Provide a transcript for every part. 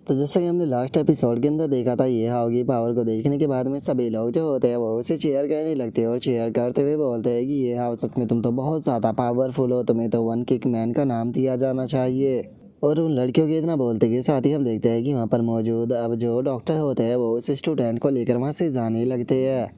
तो जैसा कि हमने लास्ट एपिसोड के अंदर देखा था, ये हाउ की पावर को देखने के बाद में सभी लोग जो होते हैं वो उसे चेयर करने लगते हैं और चेयर करते हुए बोलते हैं कि ये हाउ सच में तुम तो बहुत ज़्यादा पावरफुल हो, तुम्हें तो वन किक मैन का नाम दिया जाना चाहिए। और उन लड़कियों के इतना बोलते के साथ ही हम देखते हैं कि वहाँ पर मौजूद अब जो डॉक्टर होते हैं वो उस स्टूडेंट को लेकर वहाँ से जाने लगते हैं।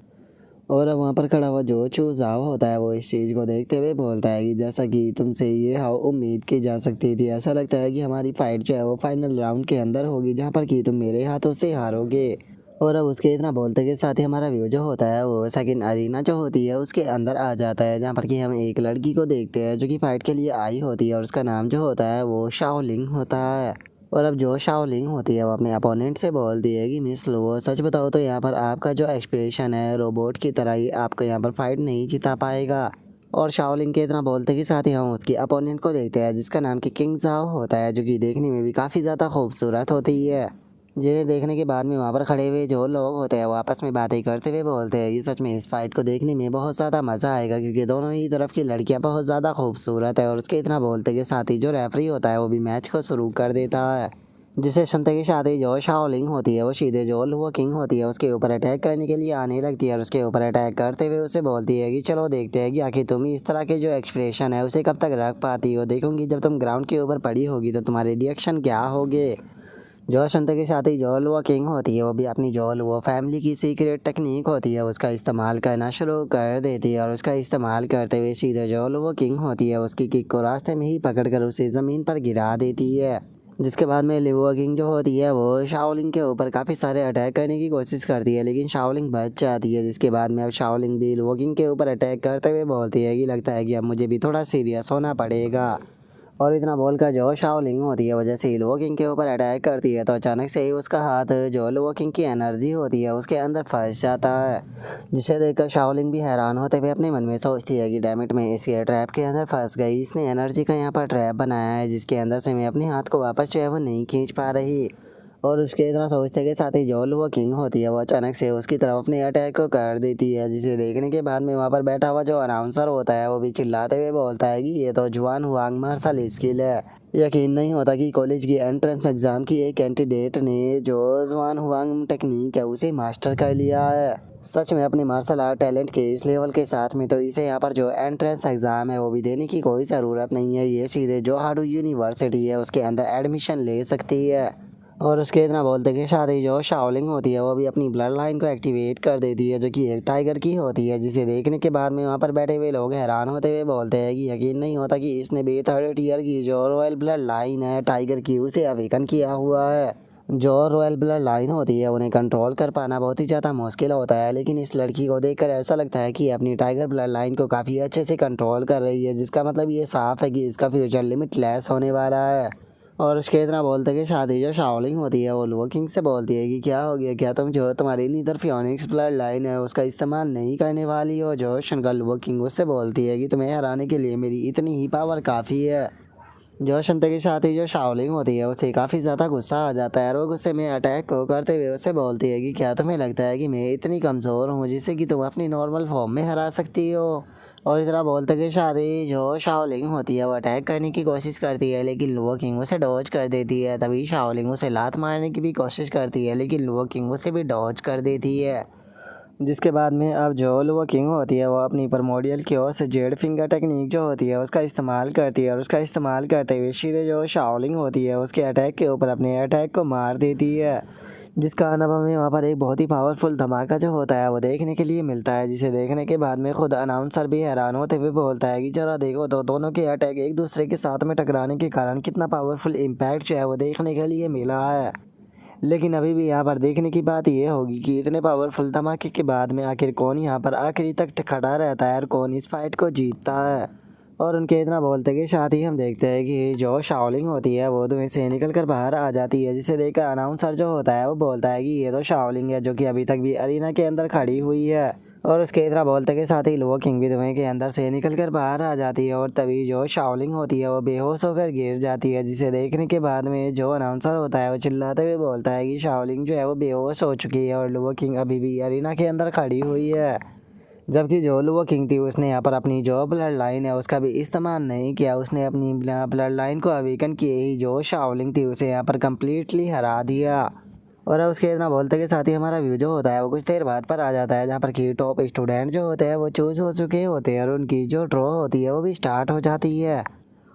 और अब वहाँ पर खड़ा हुआ जो चूज़ाव होता है वो इस चीज़ को देखते हुए बोलता है कि जैसा कि तुमसे ये हाउ उम्मीद की जा सकती थी, ऐसा लगता है कि हमारी फाइट जो है वो फाइनल राउंड के अंदर होगी जहाँ पर कि तुम मेरे हाथों से हारोगे। और अब उसके इतना बोलते के साथ ही हमारा व्यू जो होता है वो सेकंड अरीना जो होती है उसके अंदर आ जाता है, जहाँ पर कि हम एक लड़की को देखते हैं जो कि फाइट के लिए आई होती है और उसका नाम जो होता है वो शाओलिंग होता है। और अब जो शाओलिंग होती है वो अपने अपोनेंट से बोलती है कि मिस लो, सच बताओ तो यहाँ पर आपका जो एक्सप्रेशन है रोबोट की तरह ही आपको यहाँ पर फाइट नहीं जिता पाएगा। और शाओलिंग के इतना बोलते के साथ ही हम उसकी अपोनेंट को देखते हैं जिसका नाम कि किंग जाओ होता है, जो कि देखने में भी काफ़ी ज़्यादा खूबसूरत होती है। जिन्हें देखने के बाद में वहाँ पर खड़े हुए जो लोग होते हैं वो आपस में बातें करते हुए बोलते हैं कि सच में इस फाइट को देखने में बहुत ज़्यादा मज़ा आएगा, क्योंकि दोनों ही तरफ की लड़कियाँ बहुत ज़्यादा खूबसूरत है। और उसके इतना बोलते के साथ ही जो रेफरी होता है वो भी मैच को शुरू कर देता है, जिसे सुनते के साथ ही जो शाओलिंग होती है वो सीधे जो लुओ किंग होती है उसके ऊपर अटैक करने के लिए आने लगती है और उसके ऊपर अटैक करते हुए उसे बोलती है कि चलो देखते हैं कि आखिर तुम इस तरह के जो एक्सप्रेशन है उसे कब तक रख पाती हो, देखूंगी जब तुम ग्राउंड के ऊपर पड़ी होगी तो तुम्हारे रिएक्शन क्या होगे। जो सुनते के साथ ही जो लुओ किंग होती है वो भी अपनी जो लुओ फैमिली की सीक्रेट टेक्निक होती है उसका इस्तेमाल करना शुरू कर देती है और उसका इस्तेमाल करते हुए सीधे जो लुओ किंग होती है उसकी किक को रास्ते में ही पकड़कर उसे ज़मीन पर गिरा देती है। जिसके बाद में लिवो किंग जो होती है वो शाओलिंग के ऊपर काफ़ी सारे अटैक करने की कोशिश करती है, लेकिन शाओलिंग बच जाती है। जिसके बाद में अब शाओलिंग भी लिवो किंग के ऊपर अटैक करते हुए बोलती है कि लगता है कि अब मुझे भी थोड़ा सीरियस होना पड़ेगा। और इतना बोलकर जो शाओलिंग होती है वजह से लिवो किंग के ऊपर अटैक करती है तो अचानक से ही उसका हाथ जो लिवो किंग की एनर्जी होती है उसके अंदर फंस जाता है, जिसे देखकर शाओलिंग भी हैरान होते हुए अपने मन में सोचती है कि डैमिट में इस ट्रैप के अंदर फंस गई, इसने एनर्जी का यहाँ पर ट्रैप बनाया है जिसके अंदर से मैं अपने हाथ को वापस जो है वो नहीं खींच पा रही। और उसके इतना सोचते के साथ ही जो लुओ किंग होती है वो अचानक से उसकी तरफ अपने अटैक को कर देती है, जिसे देखने के बाद में वहाँ पर बैठा हुआ जो अनाउंसर होता है वो भी चिल्लाते हुए बोलता है कि ये तो जुआन हुआंग मार्शल स्किल है। यकीन नहीं होता कि कॉलेज की एंट्रेंस एग्जाम की एक कैंडिडेट ने जो जुआन हुआंग टेक्निक है उसे मास्टर कर लिया है। सच में अपने मार्शल आर्ट टैलेंट के इस लेवल के साथ में तो इसे यहाँ पर जो एंट्रेंस एग्ज़ाम है वो भी देने की कोई ज़रूरत नहीं है, ये सीधे जो हाडू यूनिवर्सिटी है उसके अंदर एडमिशन ले सकती है। और उसके इतना बोलते के साथ ही जो शाओलिंग होती है वो भी अपनी ब्लड लाइन को एक्टिवेट कर देती है, जो कि एक टाइगर की होती है, जिसे देखने के बाद में वहाँ पर बैठे हुए लोग हैरान होते हुए बोलते हैं कि यकीन नहीं होता कि इसने भी थर्ड ईयर की जो रॉयल ब्लड लाइन है टाइगर की उसे अवेकन किया हुआ है। जो रॉयल ब्लड लाइन होती है उन्हें कंट्रोल कर पाना बहुत ही ज़्यादा मुश्किल होता है, लेकिन इस लड़की को देखकर ऐसा लगता है कि अपनी टाइगर ब्लड लाइन को काफ़ी अच्छे से कंट्रोल कर रही है, जिसका मतलब ये साफ है कि इसका फ्यूचर लिमिटलेस होने वाला है। और उसके इतना बोलते कि शादी जो शाओलिंग होती है वो लुओ किंग से बोलती है कि क्या हो गया, क्या तुम जो तुम्हारी नीदर फियोनिक्स ब्लड लाइन है उसका इस्तेमाल नहीं करने वाली हो। जो शनगल लुओ किंग उससे बोलती है कि तुम्हें हराने के लिए मेरी इतनी ही पावर काफ़ी है। जो शंते के साथ ही जो शाओलिंग होती है उसे काफ़ी ज़्यादा गुस्सा आ जाता है और वो गुस्से में अटैक को करते हुए उसे बोलती है कि क्या तुम्हें लगता है कि मैं इतनी कमज़ोर हूँ जिससे कि तुम अपनी नॉर्मल फॉर्म में हरा सकती हो। और इतना बोलते कि शादी जो शाओलिंग होती है वो अटैक करने की कोशिश करती है, लेकिन लुओ किंग उसे डॉज कर देती है। तभी शाओलिंग उसे लात मारने की भी कोशिश करती है, लेकिन लुओ किंग उसे भी डॉज कर देती है। जिसके बाद में अब जो लुओ किंग होती है वो अपनी प्रमोडियल की ओर से जेड फिंगर टेक्निक जो होती है उसका इस्तेमाल करती है और उसका इस्तेमाल करते हुए सीधे जो शाओलिंग होती है उसके अटैक के ऊपर अपने अटैक को मार देती है, जिसका अनुभव हमें वहाँ पर एक बहुत ही पावरफुल धमाका जो होता है वो देखने के लिए मिलता है, जिसे देखने के बाद में खुद अनाउंसर भी हैरान होते हुए बोलता है कि जरा देखो तो दोनों के अटैक एक दूसरे के साथ में टकराने के कारण कितना पावरफुल इम्पैक्ट जो है वो देखने के लिए मिला है। लेकिन अभी भी यहाँ पर देखने की बात यह होगी कि इतने पावरफुल धमाके के बाद में आखिर कौन यहाँ पर आखिरी तक खड़ा रहता है और कौन इस फाइट को जीतता है। और उनके इतना बोलते के साथ ही हम देखते हैं कि जो शाओलिंग होती है वो धुएं से निकल कर बाहर आ जाती है, जिसे देखकर अनाउंसर जो होता है वो बोलता है कि ये तो शाओलिंग है जो कि अभी तक भी अरीना के अंदर खड़ी हुई है। और उसके इतना बोलते के साथ ही लुओ किंग भी धुएं के अंदर से निकल कर बाहर आ जाती है और तभी जो शाओलिंग होती है वो बेहोश होकर गिर जाती है, जिसे देखने के बाद में जो अनाउंसर होता है वो चिल्लाते हुए बोलता है कि शाओलिंग जो है वो बेहोश हो चुकी है और लुओ किंग अभी भी अरीना के अंदर खड़ी हुई है। जबकि जो लुओ किंग थी उसने यहाँ पर अपनी जो ब्लड लाइन है उसका भी इस्तेमाल नहीं किया। उसने अपनी ब्लड लाइन को अवेकन किए ही जो शाओलिंग थी उसे यहाँ पर कम्प्लीटली हरा दिया। और अब उसके इतना बोलते के साथ ही हमारा व्यू जो होता है वो कुछ देर बाद पर आ जाता है, जहाँ पर कि टॉप स्टूडेंट जो होते हैं वो चूज हो चुके होते हैं और उनकी जो ड्रॉ होती है वो भी स्टार्ट हो जाती है।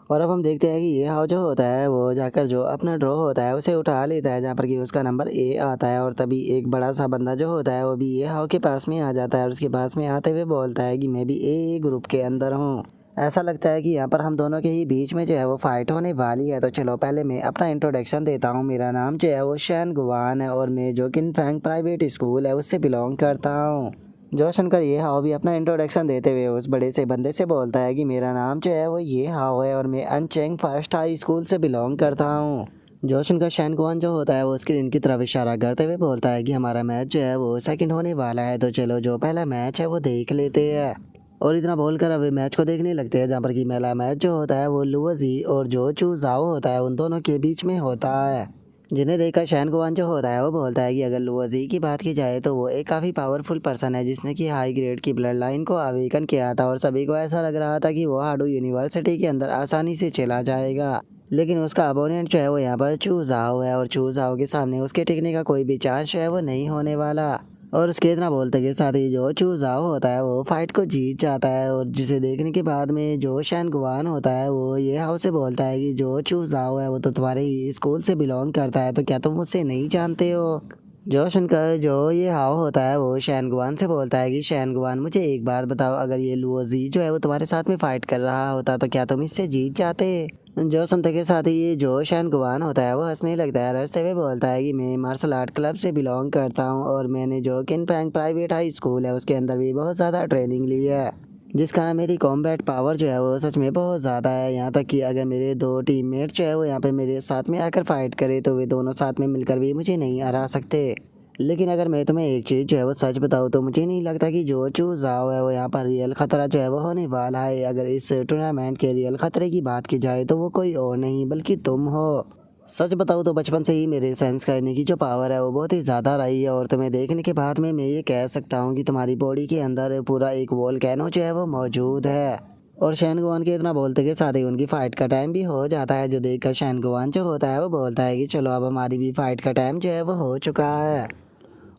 और अब हम देखते हैं कि ये हाउ जो होता है वो जाकर जो अपना ड्रॉ होता है उसे उठा लेता है, जहाँ पर कि उसका नंबर ए आता है। और तभी एक बड़ा सा बंदा जो होता है वो भी ये हाउ के पास में आ जाता है और उसके पास में आते हुए बोलता है कि मैं भी ए ग्रुप के अंदर हूँ। ऐसा लगता है कि यहाँ पर हम दोनों के ही बीच में जो है वो फाइट होने वाली है। तो चलो पहले मैं अपना इंट्रोडक्शन देता हूँ। मेरा नाम जो है वो शैन गुवान है और मैं जो किन फैंग प्राइवेट स्कूल है उससे बिलोंग करता हूँ। जो सुनकर ये हाउ भी अपना इंट्रोडक्शन देते हुए उस बड़े से बंदे से बोलता है कि मेरा नाम जो है वो ये हाउ है और मैं अनचेंग फर्स्ट हाई स्कूल से बिलोंग करता हूँ। जो सुनकर शैन गुआन जो होता है वो स्क्रीन की तरफ इशारा करते हुए बोलता है कि हमारा मैच जो है वो सेकंड होने वाला है, तो चलो जो पहला मैच है वो देख लेते हैं। और इतना बोलकर अब मैच को देखने लगते हैं, जहाँ पर कि पहला मैच जो होता है वो लुओजी और जो चू जाओ होता है उन दोनों के बीच में होता है। जिन्हें देखकर शैन गुआन जो होता है वो बोलता है कि अगर लुओजी की बात की जाए तो वो एक काफ़ी पावरफुल पर्सन है जिसने कि हाई ग्रेड की ब्लड लाइन को अवेकन किया था और सभी को ऐसा लग रहा था कि वो हाडू यूनिवर्सिटी के अंदर आसानी से चला जाएगा। लेकिन उसका अपोनेंट जो है वो यहाँ पर चू जाओ है और चू जाओ के सामने उसके टिकने का कोई भी चांस है वो नहीं होने वाला। और उसके इतना बोलते के साथ ही जो चू जाओ होता है वो फाइट को जीत जाता है और जिसे देखने के बाद में जो शैन गुआन होता है वो ये हाउ से बोलता है कि जो चू जाओ है वो तो तुम्हारे ही स्कूल से बिलोंग करता है, तो क्या तुम उससे नहीं जानते हो। जो सुनकर जो ये हाउ होता है वो शैन गुआन से बोलता है कि शैन गुआन मुझे एक बात बताओ, अगर ये लुओजी जो है वो तुम्हारे साथ में फाइट कर रहा होता तो क्या तुम इससे जीत जाते। जो सुनते के साथ ही ये जो शैन गुआन होता है वो हंसने लगता है, हंसते हुए बोलता है कि मैं मार्शल आर्ट क्लब से बिलोंग करता हूँ और मैंने जो किन पैंग प्राइवेट हाई स्कूल है उसके अंदर भी बहुत ज़्यादा ट्रेनिंग ली है, जिसका मेरी कॉम्बैट पावर जो है वो सच में बहुत ज़्यादा है। यहाँ तक कि अगर मेरे दो टीममेट जो है वो यहाँ पे मेरे साथ में आकर फाइट करे तो वे दोनों साथ में मिलकर भी मुझे नहीं हरा सकते। लेकिन अगर मैं तुम्हें एक चीज़ जो है वो सच बताऊँ तो मुझे नहीं लगता कि जो चू जाओ है वो यहाँ पर रियल ख़तरा जो है वो होने वाला है। अगर इस टूर्नामेंट के रियल ख़तरे की बात की जाए तो वो कोई और नहीं बल्कि तुम हो। सच बताऊँ तो बचपन से ही मेरे सेंस करने की जो पावर है वो बहुत ही ज़्यादा रही है और तुम्हें देखने के बाद में मैं ये कह सकता हूँ कि तुम्हारी बॉडी के अंदर पूरा एक वोल्केनो जो है वो मौजूद है। और शैन गुआन के इतना बोलते के साथ ही उनकी फ़ाइट का टाइम भी हो जाता है, जो देखकर शैन गुआन जो होता है वो बोलता है कि चलो अब हमारी भी फ़ाइट का टाइम जो है वो हो चुका है।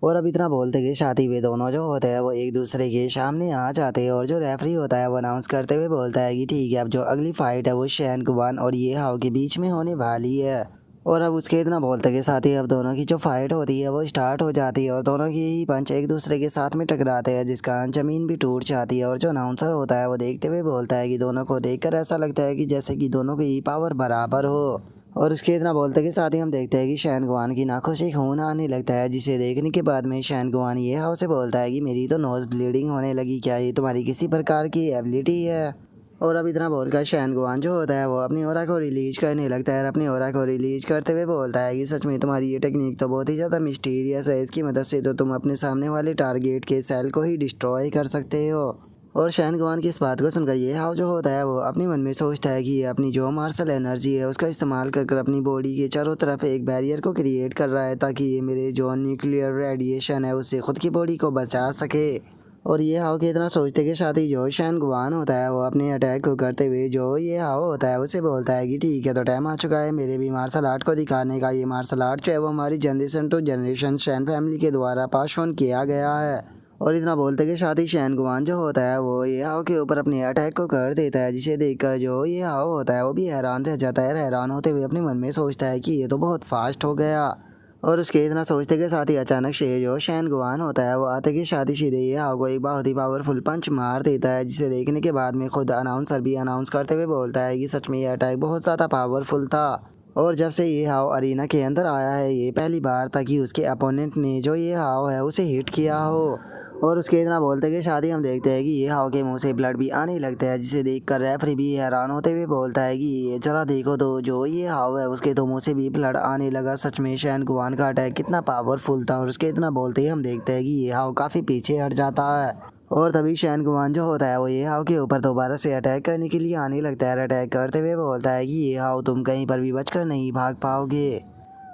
और अब इतना बोलते कि साथ ही वे दोनों जो होते हैं वो एक दूसरे के सामने आ जाते हैं और जो रेफरी होता है वो अनाउंस करते हुए बोलता है कि ठीक है अब जो अगली फाइट है वो शैन गुआन और ये हाउ के बीच में होने वाली है। और अब उसके इतना बोलते के साथ ही अब दोनों की जो फाइट होती है वो स्टार्ट हो जाती है और दोनों की ही पंच एक दूसरे के साथ में टकराते हैं, जिस कारण ज़मीन भी टूट जाती है। और जो अनाउंसर होता है वो देखते हुए बोलता है कि दोनों को देखकर ऐसा लगता है कि जैसे कि दोनों की पावर बराबर हो। और उसके इतना बोलते के साथ ही हम देखते हैं कि शैन गुआन की नाखों से खून आने लगता है, जिसे देखने के बाद में शैन गुआन ये हाउ से बोलता है कि मेरी तो नोज़ ब्लीडिंग होने लगी, क्या ये तुम्हारी किसी प्रकार की एबिलिटी है। और अब इतना बोलकर शैन गुआन जो होता है वो अपनी ओरा को रिलीज करने लगता है और अपनी ओरा को रिलीज करते हुए बोलता है कि सच में तुम्हारी ये टेक्निक तो बहुत ही ज़्यादा मिस्टीरियस है, इसकी मदद से तो तुम अपने सामने वाले टारगेट के सेल को ही डिस्ट्रॉय कर सकते हो। और शैन गुआन की इस बात को सुनकर ये हाउ जो होता है वो अपने मन में सोचता है कि ये अपनी जो मार्शल एनर्जी है उसका इस्तेमाल कर अपनी बॉडी के चारों तरफ एक बैरियर को क्रिएट कर रहा है, ताकि ये मेरे जो न्यूक्लियर रेडिएशन है उससे खुद की बॉडी को बचा सके। और ये हाउ के इतना सोचते के साथ ही जो शैन गुआन होता है वो अपने अटैक को करते हुए जो ये हाउ होता है उसे बोलता है कि ठीक है तो टाइम आ चुका है मेरे भी मार्शल आर्ट को दिखाने का। ये मार्शल आर्ट जो है वो हमारी जनरेशन टू जनरेशन शैन फैमिली के द्वारा पास ऑन किया गया है। और इतना बोलते के साथ ही शैन गुआन जो होता है वो ये हाउ के ऊपर अपने अटैक को कर देता है, जिसे देखकर जो ये हाउ होता है वो भी हैरान रह जाता है। हैरान होते हुए अपने मन में सोचता है कि ये तो बहुत फास्ट हो गया। और उसके इतना सोचते के साथ ही अचानक से जो शैन गुआन होता है वो आते के शादी सीधे ये हाउ को एक बहुत ही पावरफुल पंच मार देता है, जिसे देखने के बाद में खुद अनाउंसर भी अनाउंस करते हुए बोलता है कि सच में ये अटैक बहुत ज़्यादा पावरफुल था। और जब से ये हाउ अरीना के अंदर आया है ये पहली बार था कि उसके अपोनेंट ने जो ये हाउ है उसे हिट किया हो। और उसके इतना बोलते के साथ ही हम देखते हैं कि ये हाउ के मुंह से ब्लड भी आने लगता है, जिसे देखकर रेफरी भी हैरान होते हुए बोलता है कि ये जरा देखो तो जो ये हाउ है उसके तो मुंह से भी ब्लड आने लगा। सच में शैन गुआन का अटैक कितना पावरफुल था। और उसके इतना बोलते ही हम देखते हैं कि ये हाउ काफ़ी पीछे हट जाता है और तभी शैन गुआन जो होता है वो ये हाउ के ऊपर दोबारा से अटैक करने के लिए आने लगता है। अटैक करते हुए बोलता है कि ये हाउ तुम कहीं पर भी बचकर नहीं भाग पाओगे।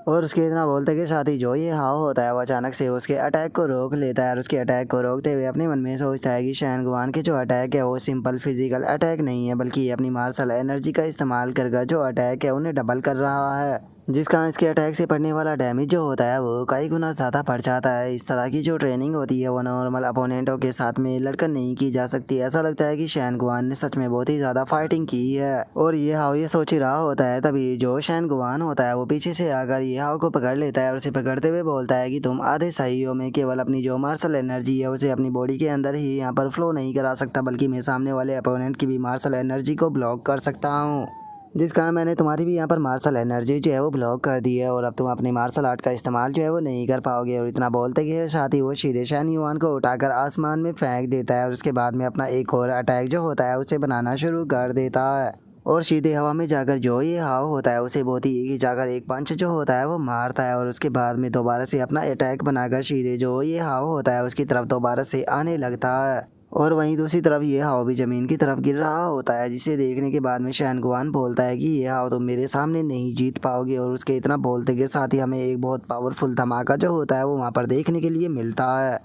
और उसके इतना बोलते के साथ ही जो ये हाव होता है वो अचानक से उसके अटैक को रोक लेता है और उसके अटैक को रोकते हुए अपने मन में सोचता है कि शैनगुआन के जो अटैक है वो सिंपल फिजिकल अटैक नहीं है, बल्कि ये अपनी मार्शल एनर्जी का इस्तेमाल कर जो अटैक है उन्हें डबल कर रहा है, जिस कारण इसके अटैक से पड़ने वाला डैमेज जो होता है वो कई गुना ज़्यादा बढ़ जाता है। इस तरह की जो ट्रेनिंग होती है वो नॉर्मल अपोनेंटों के साथ में लड़कर नहीं की जा सकती। ऐसा लगता है कि शैनगुआन ने सच में बहुत ही ज़्यादा फाइटिंग की है और ये हाव ये सोच ही रहा होता है, तभी जो शैनगुआन होता है वो पीछे से आकर ये हाव को पकड़ लेता है और उसे पकड़ते हुए बोलता है कि तुम आधे सही हो, मैं केवल अपनी जो मार्शल एनर्जी है उसे अपनी बॉडी के अंदर ही यहाँ पर फ्लो नहीं करा सकता, बल्कि मैं सामने वाले अपोनेंट की भी मार्शल एनर्जी को ब्लॉक कर सकता हूँ, जिस कारण मैंने तुम्हारी भी यहाँ पर मार्शल एनर्जी जो है वो ब्लॉक कर दी है और अब तुम अपनी मार्शल आर्ट का इस्तेमाल जो है वो नहीं कर पाओगे। और इतना बोलते कि साथ ही वो सीधे शैनगुआन को उठाकर आसमान में फेंक देता है और उसके बाद में अपना एक और अटैक जो होता है उसे बनाना शुरू कर देता है और सीधे हवा में जाकर जो ये हाव होता है उसे बहुत ही जाकर एक पंच जो होता है वो मारता है और उसके बाद में दोबारा से अपना अटैक बनाकर सीधे जो ये हाव होता है उसकी तरफ दोबारा से आने लगता है। और वहीं दूसरी तरफ ये हाव भी ज़मीन की तरफ गिर रहा होता है, जिसे देखने के बाद में शैनगुआन बोलता है कि ये हाव तुम मेरे सामने नहीं जीत पाओगे। और उसके इतना बोलते के साथ ही हमें एक बहुत पावरफुल धमाका जो होता है वो वहाँ पर देखने के लिए मिलता है,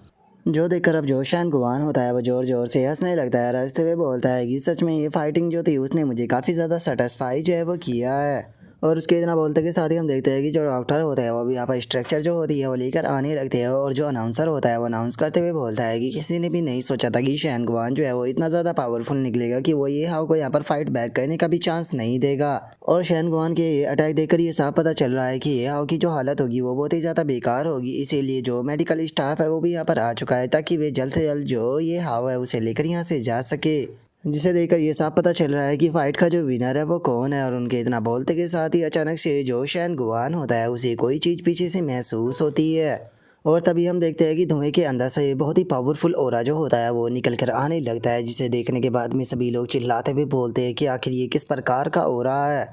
जो देखकर अब जो शैनगुआन होता है वो ज़ोर ज़ोर से हंसने लगता है। हंसते हुए बोलता है कि सच में ये फाइटिंग जो थी उसने मुझे काफ़ी ज़्यादा सेटिस्फाई जो है वो किया है। और उसके इतना बोलते के साथ ही हम देखते हैं कि जो डॉक्टर होता है वो भी यहाँ पर स्ट्रक्चर जो होती है वो लेकर आने लगते हैं और जो अनाउंसर होता है वो अनाउंस करते हुए बोलता है कि किसी ने भी नहीं सोचा था कि शैनगुआन जो है वो इतना ज़्यादा पावरफुल निकलेगा कि वो ये हाव को यहाँ पर फाइट बैक करने का भी चांस नहीं देगा। और शैनगुआन के ये अटैक देखकर ये साफ पता चल रहा है कि ये हाव की जो हालत होगी वो बहुत ही ज़्यादा बेकार होगी, इसीलिए जो मेडिकल स्टाफ है वो भी यहाँ पर आ चुका है ताकि वे जल्द से जल्द जो ये हाव है उसे लेकर यहाँ से जा सके, जिसे देखकर ये साफ पता चल रहा है कि फाइट का जो विनर है वो कौन है। और उनके इतना बोलते के साथ ही अचानक से जो शैनगुआन होता है उसे कोई चीज़ पीछे से महसूस होती है और तभी हम देखते हैं कि धुएं के अंदर से बहुत ही पावरफुल ओरा जो होता है वो निकल कर आने लगता है, जिसे देखने के बाद में सभी लोग चिल्लाते हुए बोलते हैं कि आखिर ये किस प्रकार का ओरा है।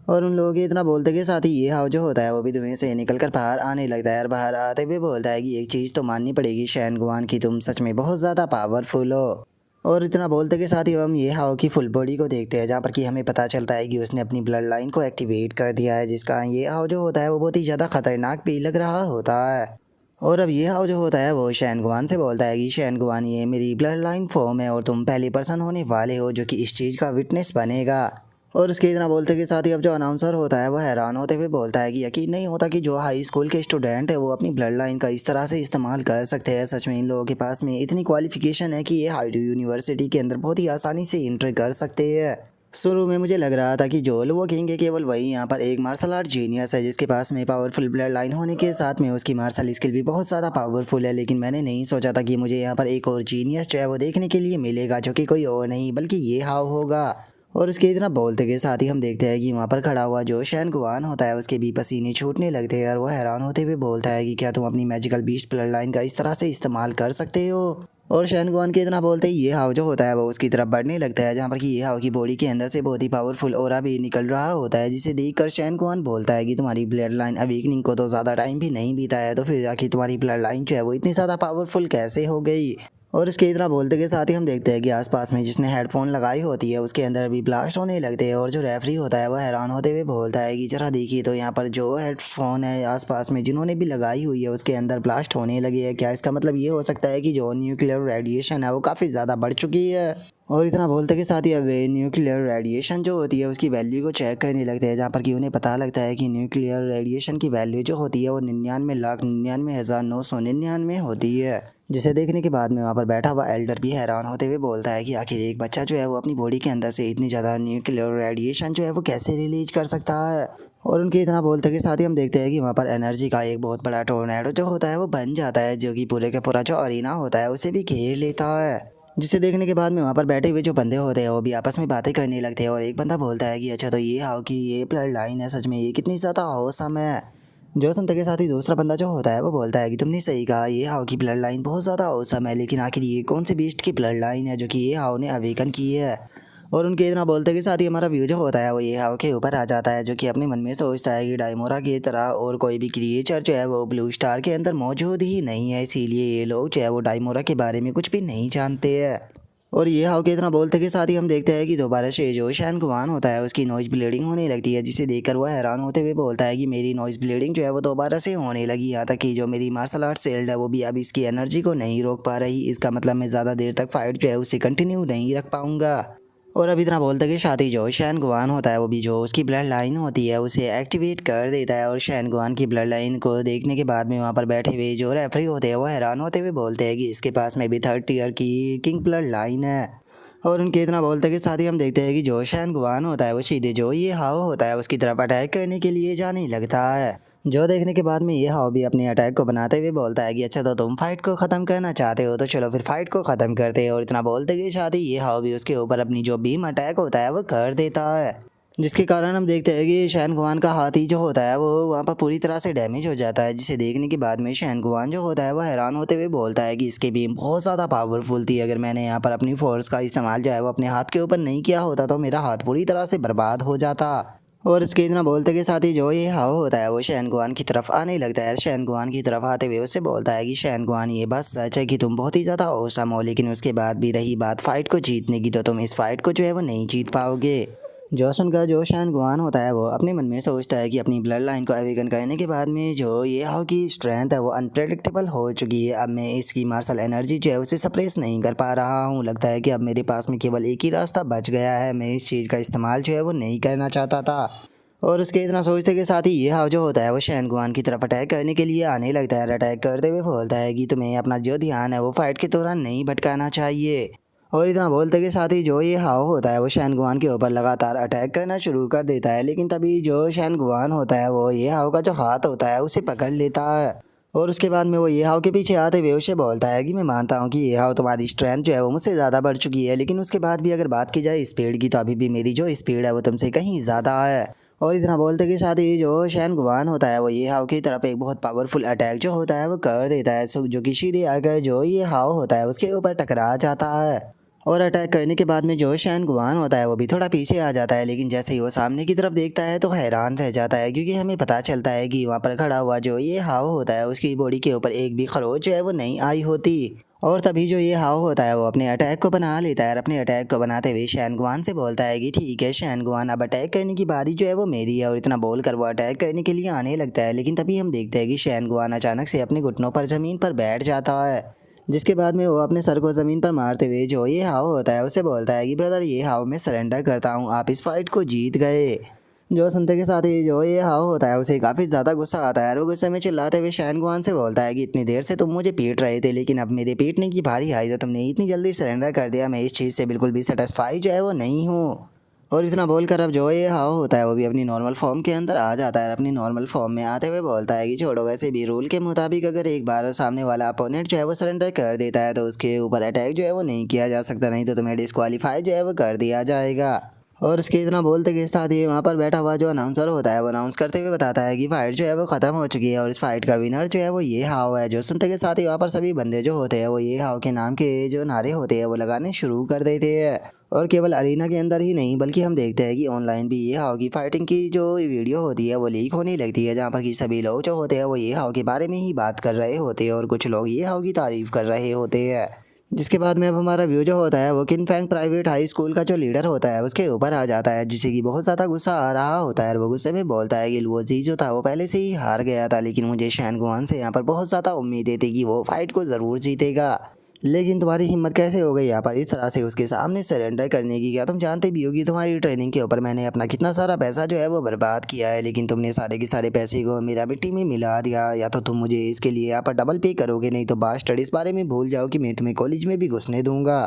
और उन लोगों के इतना बोलते के साथ ही ये हाव जो होता है वो भी धुएं से निकल कर बाहर आने लगता है और बाहर आते हुए बोलता है कि एक चीज़ तो माननी पड़ेगी शैनगुआन की, तुम सच में बहुत ज़्यादा पावरफुल हो। और इतना बोलते के साथ ही हम ये हाव की फुल बॉडी को देखते हैं, जहाँ पर कि हमें पता चलता है कि उसने अपनी ब्लड लाइन को एक्टिवेट कर दिया है, जिसका ये हाव जो होता है वो बहुत ही ज़्यादा खतरनाक भी लग रहा होता है। और अब ये हाव जो होता है वो शैनगुआन से बोलता है कि शैनगुआन ये मेरी ब्लड लाइन फॉर्म है और तुम पहली पर्सन होने वाले हो जो कि इस चीज़ का विटनेस बनेगा। और उसके इतना बोलते के साथ ही अब जो अनाउंसर होता है वो हैरान होते हुए बोलता है कि यकीन नहीं होता कि जो हाई स्कूल के स्टूडेंट है वो अपनी ब्लड लाइन का इस तरह से इस्तेमाल कर सकते हैं। सच में इन लोगों के पास में इतनी क्वालिफिकेशन है कि ये हाईड्यू यूनिवर्सिटी के अंदर बहुत ही आसानी से इंटर कर सकते हैं। शुरू में मुझे लग रहा था कि जोल वो किंग है केवल वही यहाँ पर एक मार्शल आर्ट जीनियस है जिसके पास में पावरफुल ब्लड लाइन होने के साथ में उसकी मार्शल स्किल भी बहुत ज़्यादा पावरफुल है, लेकिन मैंने नहीं सोचा था कि मुझे यहाँ पर एक और जीनियस जो है वो देखने के लिए मिलेगा, जो कि कोई और नहीं बल्कि ये हाव होगा। और उसके इतना बोलते के साथ ही हम देखते हैं कि वहाँ पर खड़ा हुआ जो शैनगुआन होता है उसके भी पसीने छूटने लगते हैं और वो हैरान होते हुए बोलता है कि क्या तुम अपनी मैजिकल बीस्ट ब्लड लाइन का इस तरह से इस्तेमाल कर सकते हो। और शैनगुआन के इतना बोलते ही ये हाव जो होता है वो उसकी तरफ बढ़ने लगता है, जहाँ पर कि ये हाव की बॉडी के अंदर से बहुत ही पावरफुल ओरा भी निकल रहा होता है, जिसे देखकर शैनगुआन बोलता है कि तुम्हारी ब्लड लाइन अवेकनिंग को तो ज़्यादा टाइम भी नहीं बीता है, तो फिर आखिर तुम्हारी ब्लड लाइन जो है वो इतनी ज़्यादा पावरफुल कैसे हो गई। और इसके इतना बोलते के साथ ही हम देखते हैं कि आसपास में जिसने हेडफोन लगाई होती है उसके अंदर भी ब्लास्ट होने लगते हैं और जो रेफरी होता है वह हैरान होते हुए बोलता है कि जरा देखिए तो यहाँ पर जो हेडफोन है आसपास में जिन्होंने भी लगाई हुई है उसके अंदर ब्लास्ट होने लगी है। क्या इसका मतलब ये हो सकता है कि जो न्यूक्लियर रेडिएशन है वो काफ़ी ज़्यादा बढ़ चुकी है। और इतना बोलते के साथ ही अब न्यूक्लियर रेडिएशन जो होती है उसकी वैल्यू को चेक करने लगते हैं, जहाँ पर कि उन्हें पता लगता है कि न्यूक्लियर रेडिएशन की वैल्यू जो होती है वो 99,99,999 होती है, जिसे देखने के बाद में वहाँ पर बैठा हुआ एल्डर भी हैरान होते हुए बोलता है कि आखिर एक बच्चा जो है वो अपनी बॉडी के अंदर से इतनी ज़्यादा न्यूक्लियर रेडिएशन जो है वो कैसे रिलीज कर सकता है। और उनके इतना बोलते के साथ ही हम देखते हैं कि वहाँ पर एनर्जी का एक बहुत बड़ा टोर्नेडो जो होता है वो बन जाता है, जो कि पूरे का पूरा जो अरीना होता है उसे भी घेर लेता है, जिसे देखने के बाद में वहाँ पर बैठे हुए जो बंदे होते हैं वो भी आपस में बातें करने लगते हैं। और एक बंदा बोलता है कि अच्छा तो ये हाव की ये ब्लड लाइन है, सच में ये कितनी ज़्यादा औसम है। जो सुनते के साथ ही दूसरा बंदा जो होता है वो बोलता है कि तुमने सही कहा, ये हाव की ब्लड लाइन बहुत ज़्यादा औसम है, लेकिन आखिर ये कौन से बीस्ट की ब्लड लाइन है जो कि ये हाव ने अवेकन की है। और उनके इतना बोलते के साथ ही हमारा व्यू जो होता है वो ये हाव के ऊपर आ जाता है, जो कि अपने मन में सोचता है कि डायमोरा की तरह और कोई भी क्रिएचर जो है वो ब्लू स्टार के अंदर मौजूद ही नहीं है, इसीलिए ये लोग जो है वो डायमोरा के बारे में कुछ भी नहीं जानते हैं। और ये हाउ के इतना बोलते के साथ ही हम देखते हैं कि दोबारा से जो शैन गुआन होता है उसकी नॉइज ब्लीडिंग होने लगती है, जिसे देखकर वह हैरान होते हुए बोलता है कि मेरी नॉइज ब्लीडिंग जो है वो दोबारा से होने लगी। यहाँ तक कि जो मेरी मार्शल आर्ट शील्ड है वो भी अब इसकी एनर्जी को नहीं रोक पा रही। इसका मतलब मैं ज़्यादा देर तक फाइट जो है उसे कंटिन्यू नहीं रख पाऊंगा। और अब इतना बोलते कि साथ ही जो शैन गुआन होता है वो भी जो उसकी ब्लड लाइन होती है उसे एक्टिवेट कर देता है। और शैन गुआन की ब्लड लाइन को देखने के बाद में वहाँ पर बैठे हुए जो रेफरी होते हैं वो हैरान होते हुए बोलते हैं कि इसके पास में भी 3rd ईयर की किंग ब्लड लाइन है। और उनके इतना बोलते के साथ ही हम देखते हैं कि जो शैन गुआन होता है वो सीधे जो ये हाव होता है उसकी तरफ अटैक करने के लिए जाने लगता है। जो देखने के बाद में ये हाव भी अपने अटैक को बनाते हुए बोलता है कि अच्छा तो तुम फाइट को ख़त्म करना चाहते हो तो चलो फिर फाइट को ख़त्म करते हैं। और इतना बोलते के साथ ही ये हाव भी उसके ऊपर अपनी जो बीम अटैक होता है वो कर देता है, जिसके कारण हम देखते हैं कि शैन गुआन का हाथी जो होता है वो वहाँ पर पूरी तरह से डैमेज हो जाता है। जिसे देखने के बाद में शैन गुआन जो होता है वो हैरान होते हुए बोलता है कि इसकी बीम बहुत ज़्यादा पावरफुल थी। अगर मैंने यहाँ पर अपनी फोर्स का इस्तेमाल जो है वो अपने हाथ के ऊपर नहीं किया होता तो मेरा हाथ पूरी तरह से बर्बाद हो जाता। और इसके इतना बोलते के साथ ही जो ये हाव होता है वो शैन गुआन की तरफ आने लगता है। शैन गुआन की तरफ आते हुए उससे बोलता है कि शैन गुआन ये बात सच है कि तुम बहुत ही ज़्यादा औसम हो, लेकिन उसके बाद भी रही बात फाइट को जीतने की तो तुम इस फाइट को जो है वो नहीं जीत पाओगे। जो सुनकर जो शैन गुआन होता है वो अपने मन में सोचता है कि अपनी ब्लड लाइन को अवेकन करने के बाद में जो ये हाउ की स्ट्रेंथ है वो अनप्रेडिक्टेबल हो चुकी है। अब मैं इसकी मार्शल एनर्जी जो है उसे सप्रेस नहीं कर पा रहा हूँ। लगता है कि अब मेरे पास में केवल एक ही रास्ता बच गया है। मैं इस चीज़ का इस्तेमाल जो है वो नहीं करना चाहता था। और उसके इतना सोचते के साथ ही ये हाव जो होता है वो शैन गुआन की तरफ अटैक करने के लिए आने लगता है। अटैक करते हुए बोलता है कि तुम्हें अपना जो ध्यान है वो फाइट के दौरान नहीं भटकाना चाहिए। और इतना बोलते के साथ ही जो ये हाव होता है वो शैन गुआन के ऊपर लगातार अटैक करना शुरू कर देता है। लेकिन तभी जो शैन गुआन होता है वो ये हाव का जो हाथ होता है उसे पकड़ लेता है। और उसके बाद में वो ये हाव के पीछे आते हुए उसे बोलता है कि मैं मानता हूँ कि ये हाव तुम्हारी स्ट्रेंथ जो है वो मुझसे ज़्यादा बढ़ चुकी है, लेकिन उसके बाद भी अगर बात की जाए स्पीड की तो अभी भी मेरी जो स्पीड है वो तुमसे कहीं ज़्यादा है। और इतना बोलते के साथ ही जो शैन गुआन होता है वो ये हाव की तरफ एक बहुत पावरफुल अटैक जो होता है वो कर देता है, जो कि सीधे आकर जो ये हाव होता है उसके ऊपर टकरा जाता है। और अटैक करने के बाद में जो शैन गुआन होता है वो भी थोड़ा पीछे आ जाता है, लेकिन जैसे ही वो सामने की तरफ देखता है तो हैरान रह जाता है, क्योंकि हमें पता चलता है कि वहाँ पर खड़ा हुआ जो ये हाव होता है उसकी बॉडी के ऊपर एक भी खरोच जो है वो नहीं आई होती। और तभी जो ये हाव होता है वो अपने अटैक को बना लेता है। और अपने अटैक को बनाते हुए शैन गुआन से बोलता है कि ठीक है शैन गुआन, अब अटैक करने की बारी जो है वो मेरी है। और इतना बोलकर वो अटैक करने के लिए आने लगता है, लेकिन तभी हम देखते हैं कि शैन गुआन अचानक से अपने घुटनों पर ज़मीन पर बैठ जाता है। जिसके बाद में वो अपने सर को ज़मीन पर मारते हुए जो ये हाव होता है उसे बोलता है कि ब्रदर ये हाव मैं सरेंडर करता हूँ, आप इस फाइट को जीत गए। जो सुनते के साथ ही जो ये हाव होता है उसे काफ़ी ज़्यादा गुस्सा आता है और वो गुस्से में चिल्लाते हुए शैन गुआन से बोलता है कि इतनी देर से तुम मुझे पीट रहे थे, लेकिन अब मेरे पीटने की बारी आई तो तुमने इतनी जल्दी सरेंडर कर दिया। मैं इस चीज़ से बिल्कुल भी सेटिस्फाई जो है वो नहीं हूँ। और इतना बोलकर अब जो ये हाव होता है वो भी अपनी नॉर्मल फॉर्म के अंदर आ जाता है। अपनी नॉर्मल फॉर्म में आते हुए बोलता है कि छोड़ो, वैसे भी रूल के मुताबिक अगर एक बार सामने वाला अपोनेंट जो है वो सरेंडर कर देता है तो उसके ऊपर अटैक जो है वो नहीं किया जा सकता, नहीं तो तुम्हें डिस्क्वालीफाई जो है वो कर दिया जाएगा। और उसके इतना बोलते के साथ ही वहाँ पर बैठा हुआ जो अनाउंसर होता है वो अनाउंस करते हुए बताता है कि फाइट जो है वो ख़त्म हो चुकी है और इस फाइट का विनर जो है वो ये हाव है। जो सुनते के साथ ही वहाँ पर सभी बंदे जो होते हैं वो ये हाव के नाम के जो नारे होते हैं वो लगाने शुरू कर देते हैं। और केवल अरीना के अंदर ही नहीं बल्कि हम देखते हैं कि ऑनलाइन भी ये हाव की फाइटिंग की जो वीडियो होती है वो लीक होने लगती है, जहाँ पर कि सभी लोग जो होते हैं वो ये हाव के बारे में ही बात कर रहे होते हैं और कुछ लोग ये हाव की तारीफ़ कर रहे होते हैं। जिसके बाद में अब हमारा व्यू जो होता है वो किनफैंग प्राइवेट हाई स्कूल का जो लीडर होता है उसके ऊपर आ जाता है, जिसे कि बहुत ज़्यादा गुस्सा आ रहा होता है। और वो गुस्से में बोलता है कि लुओजी जो था वो पहले से ही हार गया था, लेकिन मुझे शैन गुआन से यहाँ पर बहुत ज़्यादा उम्मीदें थी कि वो फाइट को ज़रूर जीतेगा। लेकिन तुम्हारी हिम्मत कैसे हो गई यहाँ पर इस तरह से उसके सामने सरेंडर करने की? क्या तुम जानते भी हो कि तुम्हारी ट्रेनिंग के ऊपर मैंने अपना कितना सारा पैसा जो है वो बर्बाद किया है, लेकिन तुमने सारे के सारे पैसे को मेरा मिट्टी में मिला दिया। या तो तुम मुझे इसके लिए यहाँ पर डबल पे करोगे, नहीं तो बास्टर्ड इस बारे में भूल जाओ कि मैं तुम्हें कॉलेज में भी घुसने दूंगा।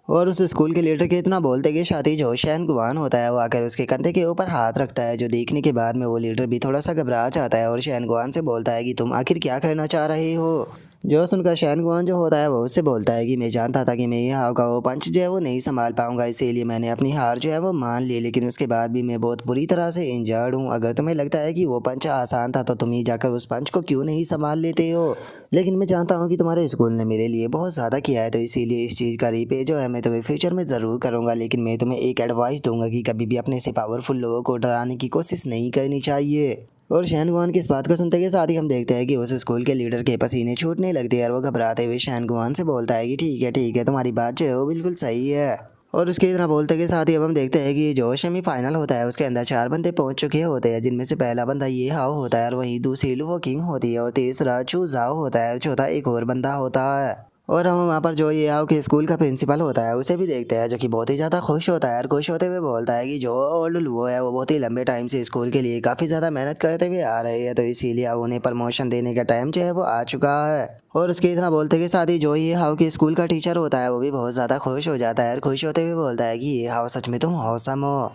और उस स्कूल के लीडर के इतना बोलते कि साथ ही जो शैन गुआन होता है वो आकर उसके कंधे के ऊपर हाथ रखता है, जो देखने के बाद में वो लीडर भी थोड़ा सा घबरा जाता है और शैन गुआन से बोलता है कि तुम आखिर क्या करना चाह रहे हो। जो सुनकर शैन गुआन जो होता है वो उससे बोलता है कि मैं जानता था कि मैं ये हाव का वो पंच जो है वो नहीं संभाल पाऊंगा, इसीलिए मैंने अपनी हार जो है वो मान ली, लेकिन उसके बाद भी मैं बहुत बुरी तरह से इंजर्ड हूँ। अगर तुम्हें लगता है कि वो पंच आसान था तो तुम ही जाकर उस पंच को क्यों नहीं संभाल लेते हो। लेकिन मैं जानता हूँ कि तुम्हारे स्कूल ने मेरे लिए बहुत ज़्यादा किया है, तो इसीलिए इस चीज़ का रीपे जो है मैं तुम्हें फ्यूचर में ज़रूर करूँगा। लेकिन मैं तुम्हें एक एडवाइस दूंगा कि कभी भी अपने से पावरफुल लोगों को डराने की कोशिश नहीं करनी चाहिए। और शहनगुआन की इस बात को सुनते के साथ ही हम देखते हैं कि उस स्कूल के लीडर के पसीने छूटने लगते हैं और वो घबराते हुए शहनगुआन से बोलता है कि ठीक है तुम्हारी बात जो है वो बिल्कुल सही है। और उसके इतना बोलते के साथ ही अब हम देखते हैं कि जो सेमीफाइनल होता है उसके अंदर 4 बंदे पहुंच चुके होते हैं, जिनमें से पहला बंदा ये हाओ होता है और वहीं दूसरी लुवो किंग होती है और तीसरा चू जाओ होता है और चौथा एक और बंदा होता है। और हम वहाँ पर जो ये हाओ के स्कूल का प्रिंसिपल होता है उसे भी देखते हैं, जो कि बहुत ही ज़्यादा खुश होता है और खुश होते हुए बोलता है कि जो ओल्ड लुवो है वो बहुत ही लंबे टाइम से स्कूल के लिए काफ़ी ज़्यादा मेहनत करते हुए आ रहे हैं, तो इसीलिए अब उन्हें प्रमोशन देने का टाइम जो है वो आ चुका है। और उसके इतना बोलते के साथ ही जो ये हाउ के स्कूल का टीचर होता है वो भी बहुत ज़्यादा खुश हो जाता है और खुश होते हुए बोलता है कि ये हाउ सच में तुम हौसम हो।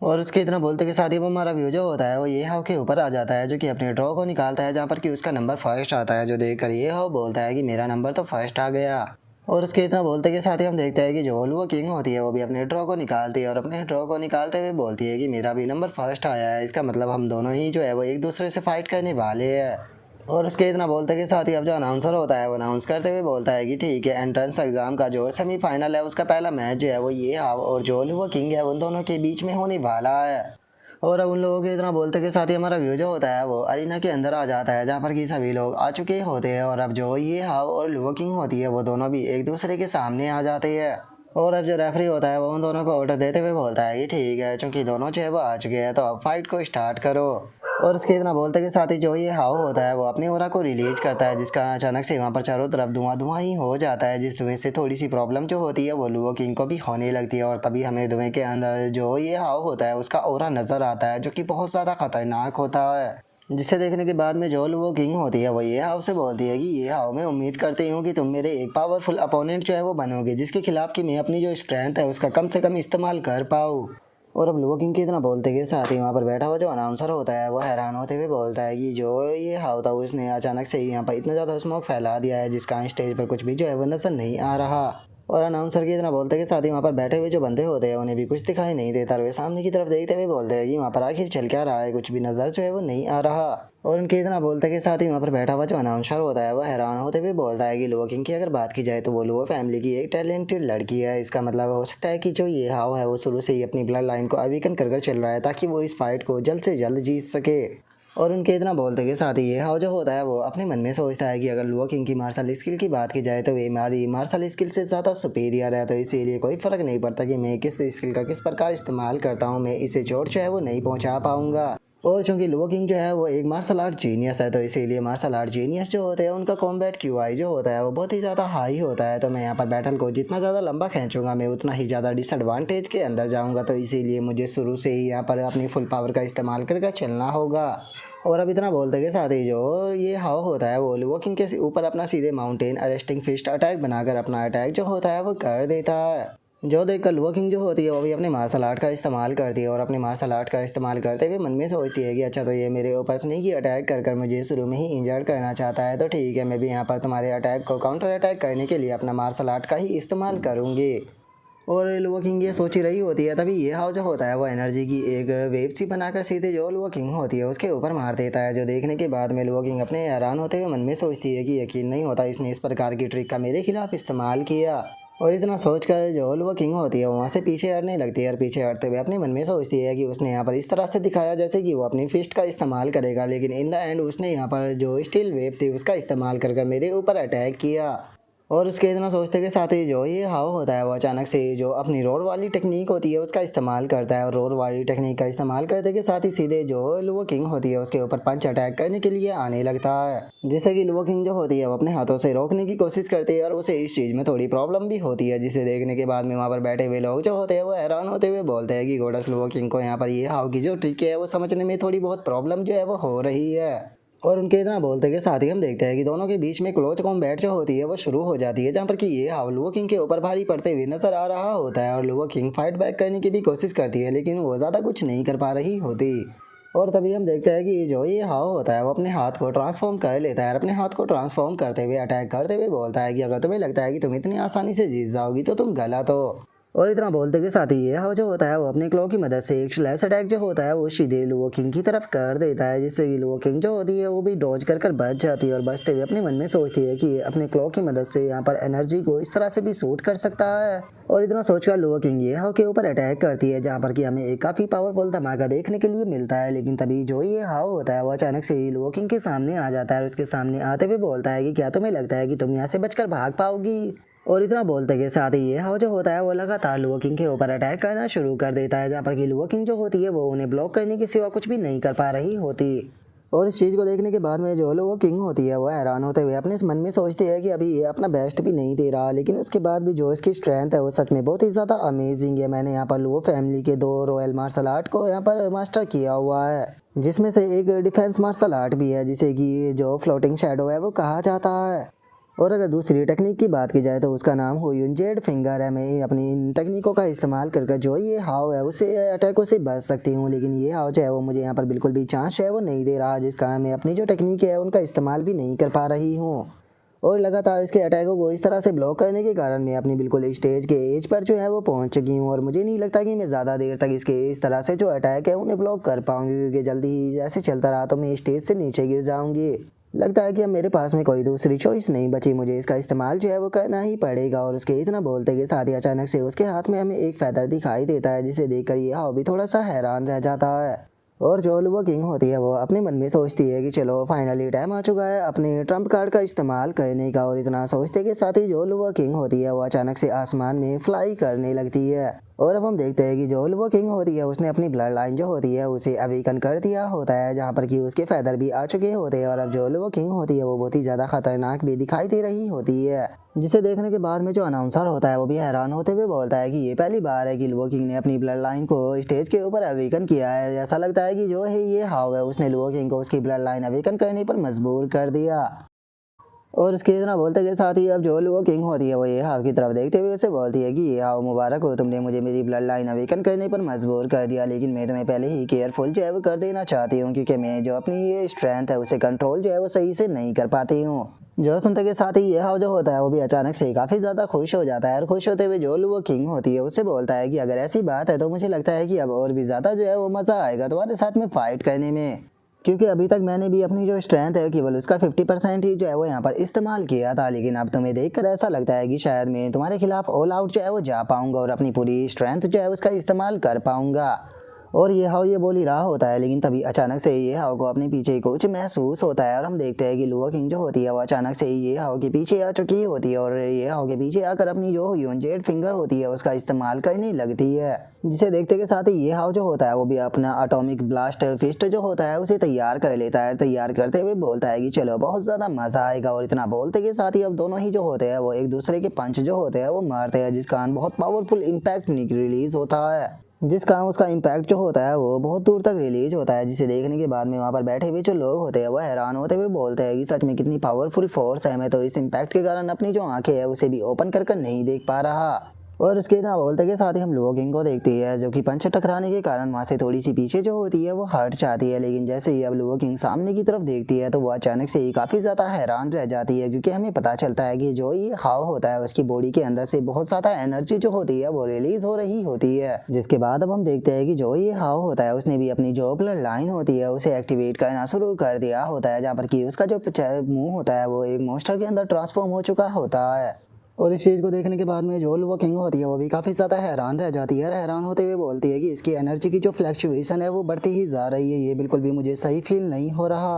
और उसके इतना बोलते के साथ ही वो हमारा व्यू जो होता है वो ये हाउ के ऊपर आ जाता है, जो कि अपने ड्रॉ को निकालता है जहाँ पर कि उसका नंबर फर्स्ट आता है, जो देखकर ये हाउ बोलता है कि मेरा नंबर तो फर्स्ट आ गया। और उसके इतना बोलते के साथ ही हम देखते हैं कि जो वो किंग होती है वो भी अपने ड्रॉ को निकालती है और अपने ड्रॉ को निकालते हुए बोलती है कि मेरा भी नंबर फर्स्ट आया है, इसका मतलब हम दोनों ही जो है वो एक दूसरे से फाइट करने वाले हैं। और उसके इतना बोलते के साथ ही अब जो अनाउंसर होता है वो अनाउंस करते हुए बोलता है कि ठीक है, एंट्रेंस एग्जाम का जो सेमीफाइनल है उसका पहला मैच जो है वो ये हाव और जो वो किंग है उन दोनों के बीच में होने वाला है। और अब उन लोगों के इतना बोलते के साथ ही हमारा व्यू जो होता है वो अरीना के अंदर आ जाता है, जहाँ पर कि सभी लोग आ चुके होते हैं और अब जो ये हाव और लुवो किंग होती है वो दोनों भी एक दूसरे के सामने आ जाते हैं। और अब जो रेफरी होता है वो उन दोनों को ऑर्डर देते हुए बोलता है कि ठीक है, चूंकि दोनों जो है वो आ चुके हैं तो अब फाइट को स्टार्ट करो। और उसके इतना बोलते के साथ ही जो ये हाव होता है वो अपनी ओरा को रिलीज करता है, जिसका अचानक से वहाँ पर चारों तरफ धुआं धुआं ही हो जाता है, जिस धुएं से थोड़ी सी प्रॉब्लम जो होती है वो लुवो किंग को भी होने लगती है। और तभी हमें धुएं के अंदर जो ये हाव होता है उसका ओरा नजर आता है, जो कि बहुत ज़्यादा खतरनाक होता है। जिसे देखने के बाद में जो लुवो किंग होती है वो ये हाव से बोलती है कि ये हाव, मैं उम्मीद करती हूँ कि तुम मेरे एक पावरफुल अपोनेंट जो है वो बनोगे, जिसके खिलाफ कि मैं अपनी जो स्ट्रेंथ है उसका कम से कम इस्तेमाल कर पाऊँ। और अब लुवो किंग की इतना बोलते के साथ ही वहाँ पर बैठा हुआ जो अनाउंसर होता है वो हैरान होते हुए बोलता है कि जो ये हाव था उसने अचानक से ही यहाँ पर इतना ज़्यादा स्मोक फैला दिया है, जिसका स्टेज पर कुछ भी जो है वो नजर नहीं आ रहा। और अनाउंसर की इतना बोलते के साथ ही वहाँ पर बैठे हुए जो बंदे होते हैं उन्हें भी कुछ दिखाई नहीं देता, वे सामने की तरफ देखते हुए बोलते हैं कि वहाँ पर आखिर चल क्या रहा है, कुछ भी नज़र जो है वो नहीं आ रहा। और उनके इतना बोलते के साथ ही वहाँ पर बैठा हुआ जो अनाउंसर होता है वो हैरान होते हुए बोलता है कि लुवो किंग की अगर बात की जाए तो वो लुवो फैमिली की एक टैलेंटेड लड़की है, इसका मतलब हो सकता है कि जो ये हाव है वो शुरू से ही अपनी ब्लड लाइन को अवीकन कर चल रहा है ताकि वो इस फाइट को जल्द से जल्द जीत सके। और उनके इतना बोलते के साथ ही ये हाव जो होता है वो अपने मन में सोचता है कि अगर लुवो किंग की मार्शल स्किल की बात की जाए तो ये हमारी मार्शल स्किल से ज़्यादा सुपीरियर है, तो इसीलिए कोई फ़र्क नहीं पड़ता कि मैं किस स्किल का किस प्रकार इस्तेमाल करता हूँ, मैं इसे चोट जो है वो नहीं पहुँचा पाऊँगा। और चूंकि लुवो किंग जो है वो एक मार्शल आर्ट जीनियस है, तो इसीलिए मार्शल आर्ट जीनियस जो होते हैं उनका कॉम्बैट क्यूआई जो होता है वो बहुत ही ज़्यादा हाई होता है, तो मैं यहाँ पर बैटल को जितना ज़्यादा लंबा खींचूंगा मैं उतना ही ज़्यादा डिसएडवांटेज के अंदर जाऊँगा, तो इसीलिए मुझे शुरू से ही यहाँ पर अपनी फुल पावर का इस्तेमाल करके चलना होगा। और अब इतना बोलते के साथ ही जो ये हाव होता है वो लुवो किंग के ऊपर अपना सीधे माउंटेन अरेस्टिंग फिस्ट अटैक बनाकर अपना अटैक जो होता है वो कर देता है। जो देखकर लुवो किंग जो होती है वो भी अपने मार्शल आर्ट का इस्तेमाल करती है और अपने मार्शल आर्ट का इस्तेमाल करते हुए मन में सोचती है कि अच्छा, तो ये मेरे ऊपर स्नेकी अटैक कर मुझे शुरू में ही इंजर्ड करना चाहता है, तो ठीक है, मैं भी यहाँ पर तुम्हारे अटैक को काउंटर अटैक करने के लिए अपना मार्शल आर्ट का ही इस्तेमाल करूँगी। और लुवो किंग ये सोच ही रही होती है, तभी ये हाव जो होता है वो एनर्जी की एक वेव सी बनाकर सीधे जो लुवो किंग होती है उसके ऊपर मार देता है, जो देखने के बाद में लुवो किंग अपने हैरान होते हुए मन में सोचती है कि यकीन नहीं होता इसने इस प्रकार की ट्रिक का मेरे खिलाफ इस्तेमाल किया। और इतना सोचकर जो लुवो किंग होती है वहाँ से पीछे हटने लगती है और पीछे हटते हुए अपने मन में सोचती है कि उसने यहाँ पर इस तरह से दिखाया जैसे कि वो अपनी फिस्ट का इस्तेमाल करेगा, लेकिन इन द एंड उसने यहाँ पर जो स्टील वेव थी उसका इस्तेमाल कर मेरे ऊपर अटैक किया। और उसके इतना सोचते के साथ ही जो ये हाव होता है वो अचानक से जो अपनी रोड वाली टेक्निक होती है उसका इस्तेमाल करता है और रोड वाली टेक्निक का इस्तेमाल करते के साथ ही सीधे जो लुवो किंग होती है उसके ऊपर पंच अटैक करने के लिए आने लगता है, जिससे कि लुवो किंग जो होती है वो अपने हाथों से रोकने की कोशिश करती है और उसे इस चीज़ में थोड़ी प्रॉब्लम भी होती है, जिसे देखने के बाद में वहाँ पर बैठे हुए लोग जो होते हैं वो हैरान होते हुए बोलते हैं कि गोडस लुवो किंग को यहाँ पर ये हाव की जो ट्रिक है वो समझने में थोड़ी बहुत प्रॉब्लम जो है वो हो रही है। और उनके इतना बोलते के साथ ही हम देखते हैं कि दोनों के बीच में क्लोज कॉम्बैट जो होती है वो शुरू हो जाती है, जहाँ पर कि ये हाव लुवो किंग के ऊपर भारी पड़ते हुए नजर आ रहा होता है और लुवो किंग फाइट बैक करने की भी कोशिश करती है, लेकिन वो ज़्यादा कुछ नहीं कर पा रही होती। और तभी हम देखते हैं कि जो ये हाव होता है वो अपने हाथ को ट्रांसफॉर्म कर लेता है और अपने हाथ को ट्रांसफॉर्म करते हुए अटैक करते हुए बोलता है कि अगर तुम्हें लगता है कि तुम इतनी आसानी से जीत जाओगी तो तुम गलत हो। और इतना बोलते के साथ ही ये हाउ जो होता है वो अपने क्लॉ की मदद से एक स्लैश अटैक जो होता है वो सीधे लुओ किंग की तरफ कर देता है, जिससे कि लुओ किंग जो होती है वो भी डॉज कर बच जाती है और बचते हुए अपने मन में सोचती है कि अपने क्लॉ की मदद से यहाँ पर एनर्जी को इस तरह से भी शूट कर सकता है। और इतना सोचकर लुओ किंग ये हाउ के ऊपर अटैक करती है, जहाँ पर कि हमें एक काफी पावरफुल धमाका देखने के लिए मिलता है। लेकिन तभी जो ये हाउ होता है वो अचानक से ही लुओ किंग के सामने आ जाता है और उसके सामने आते हुए बोलता है कि क्या तुम्हें लगता है कि तुम यहाँ से बचकर भाग पाओगी। और इतना बोलते के साथ ही ये हाउ जो होता है वो लगातार लुओ किंग के ऊपर अटैक करना शुरू कर देता है, जहाँ पर कि लुओ किंग जो होती है वो उन्हें ब्लॉक करने के सिवा कुछ भी नहीं कर पा रही होती। और इस चीज़ को देखने के बाद में जो लुओ किंग होती है वो हैरान होते हुए अपने इस मन में सोचती है कि अभी ये अपना बेस्ट भी नहीं दे रहा, लेकिन उसके बाद भी जो इसकी स्ट्रेंथ है वो सच में बहुत ही ज़्यादा अमेजिंग है। मैंने यहाँ पर लुओ फैमिली के 2 रॉयल मार्शल आर्ट को यहाँ पर मास्टर किया हुआ है, जिसमें से एक डिफेंस मार्शल आर्ट भी है जिसे कि जो फ्लोटिंग शेडो है वो कहा जाता है। और अगर दूसरी टेक्निक की बात की जाए तो उसका नाम हुयुन जेड फिंगर है। मैं अपनी इन टेक्निकों का इस्तेमाल करके जो ये हाव है उसे अटैकों से बच सकती हूँ, लेकिन ये हाव जो है वो मुझे यहाँ पर बिल्कुल भी चांस है वो नहीं दे रहा, जिस कारण मैं अपनी जो टेक्निक है उनका इस्तेमाल भी नहीं कर पा रही हूँ। और लगातार इसके अटैकों को इस तरह से ब्लॉक करने के कारण मैं अपनी बिल्कुल स्टेज के एज पर जो है वो पहुंच चुकी हूँ और मुझे नहीं लगता कि मैं ज़्यादा देर तक इसके इस तरह से जो अटैक है उन्हें ब्लॉक कर पाऊंगी, क्योंकि जल्दी ही जैसे चलता रहा तो मैं स्टेज से नीचे गिर जाऊंगी। लगता है कि अब मेरे पास में कोई दूसरी चॉइस नहीं बची, मुझे इसका इस्तेमाल जो है वो करना ही पड़ेगा। और उसके इतना बोलते के साथ ही अचानक से उसके हाथ में हमें एक फैदर दिखाई देता है, जिसे देखकर ये हाव भी थोड़ा सा हैरान रह जाता है। और जो लुओ किंग होती है वो अपने मन में सोचती है कि चलो फाइनली टाइम आ चुका है अपने ट्रम्प कार्ड का इस्तेमाल करने का। और इतना सोचते के साथ ही जो लुओ किंग होती है वो अचानक से आसमान में फ्लाई करने लगती है। और अब हम देखते हैं कि जो लुओ किंग होती है उसने अपनी ब्लड लाइन जो होती है उसे अवेकन कर दिया होता है, जहाँ पर कि उसके फैदर भी आ चुके होते हैं। और अब जो लुओ किंग होती है वो बहुत ही ज़्यादा खतरनाक भी दिखाई दे रही होती है, जिसे देखने के बाद में जो अनाउंसर होता है वो भी हैरान होते हुए बोलता है कि ये पहली बार है कि लुओ किंग ने अपनी ब्लड लाइन को स्टेज के ऊपर अवेकन किया है। ऐसा लगता है कि जो है ये हाव है उसने लुओ किंग को उसकी ब्लड लाइन अवेकन करने पर मजबूर कर दिया। और उसके इतना बोलते के साथ ही अब जो लुओ किंग होती है वो ये हाव की तरफ देखते हुए उसे बोलती है कि ये हाव मुबारक हो, तुमने मुझे मेरी ब्लड लाइन अवेकन करने पर मजबूर कर दिया, लेकिन मैं तुम्हें पहले ही केयरफुल जो है वो कर देना चाहती हूँ, क्योंकि मैं जो अपनी ये स्ट्रेंथ है उसे कंट्रोल जो है वो सही से नहीं कर पाती हूँ। जो सुनते के साथ ही ये हाव जो होता है वो भी अचानक से काफ़ी ज़्यादा खुश हो जाता है और खुश होते हुए जो लुओ किंग होती है उसे बोलता है कि अगर ऐसी बात है तो मुझे लगता है कि अब और भी ज़्यादा जो है वो मज़ा आएगा तुम्हारे साथ में फ़ाइट करने में, क्योंकि अभी तक मैंने भी अपनी जो स्ट्रेंथ है केवल उसका 50% ही जो है वो यहाँ पर इस्तेमाल किया था। लेकिन अब तुम्हें देखकर ऐसा लगता है कि शायद मैं तुम्हारे खिलाफ ऑल आउट जो है वो जा पाऊंगा और अपनी पूरी स्ट्रेंथ जो है उसका इस्तेमाल कर पाऊंगा। और ये हाव ये बोल ही रहा होता है, लेकिन तभी अचानक से ये हाव को अपने पीछे कुछ महसूस होता है और हम देखते हैं कि लुओ किंग जो होती है वो अचानक से ये हाव के पीछे आ चुकी होती है और ये हाव के पीछे आकर अपनी जो ह्यून जेड फिंगर होती है उसका इस्तेमाल करने लगती है, जिसे देखते के साथ ही ये हाव जो होता है वो भी अपना एटॉमिक ब्लास्ट फिस्ट जो होता है उसे तैयार कर लेता है। तैयार करते हुए बोलता है कि चलो बहुत ज़्यादा मज़ा आएगा। और इतना बोलते के साथ ही अब दोनों ही जो होते हैं वो एक दूसरे के पंच जो होते हैं वो मारते हैं, जिस कारण बहुत पावरफुल इम्पैक्ट रिलीज होता है, जिस कारण उसका इम्पैक्ट जो होता है वो बहुत दूर तक रिलीज होता है, जिसे देखने के बाद में वहाँ पर बैठे हुए जो लोग होते हैं वो हैरान होते हुए बोलते हैं कि सच में कितनी पावरफुल फोर्स है, मैं तो इस इम्पैक्ट के कारण अपनी जो आंखें हैं उसे भी ओपन कर नहीं देख पा रहा। और उसके इतना बोलते के साथ ही हम लुओ किंग को देखते हैं जो कि पंच टकराने के कारण वहाँ से थोड़ी सी पीछे जो होती है वो हट जाती है। लेकिन जैसे ही अब लुओ किंग सामने की तरफ देखती है तो वो अचानक से ही काफ़ी ज़्यादा हैरान रह जाती है, क्योंकि हमें पता चलता है कि जो ये हाव होता है उसकी बॉडी के अंदर से बहुत ज़्यादा एनर्जी जो होती है वो रिलीज हो रही होती है। जिसके बाद अब हम देखते हैं कि जो ये हाव होता है उसने भी अपनी जो ब्लड लाइन होती है उसे एक्टिवेट करना शुरू कर दिया होता है, जहाँ पर कि उसका जो मुंह होता है वो एक मॉन्स्टर के अंदर ट्रांसफॉर्म हो चुका होता है। और इस चीज़ को देखने के बाद में जो लुओ किंग होती है वो भी काफ़ी ज़्यादा हैरान रह जाती है। हैरान होते हुए बोलती है कि इसकी एनर्जी की जो फ्लक्चुएशन है वो बढ़ती ही जा रही है, ये बिल्कुल भी मुझे सही फील नहीं हो रहा।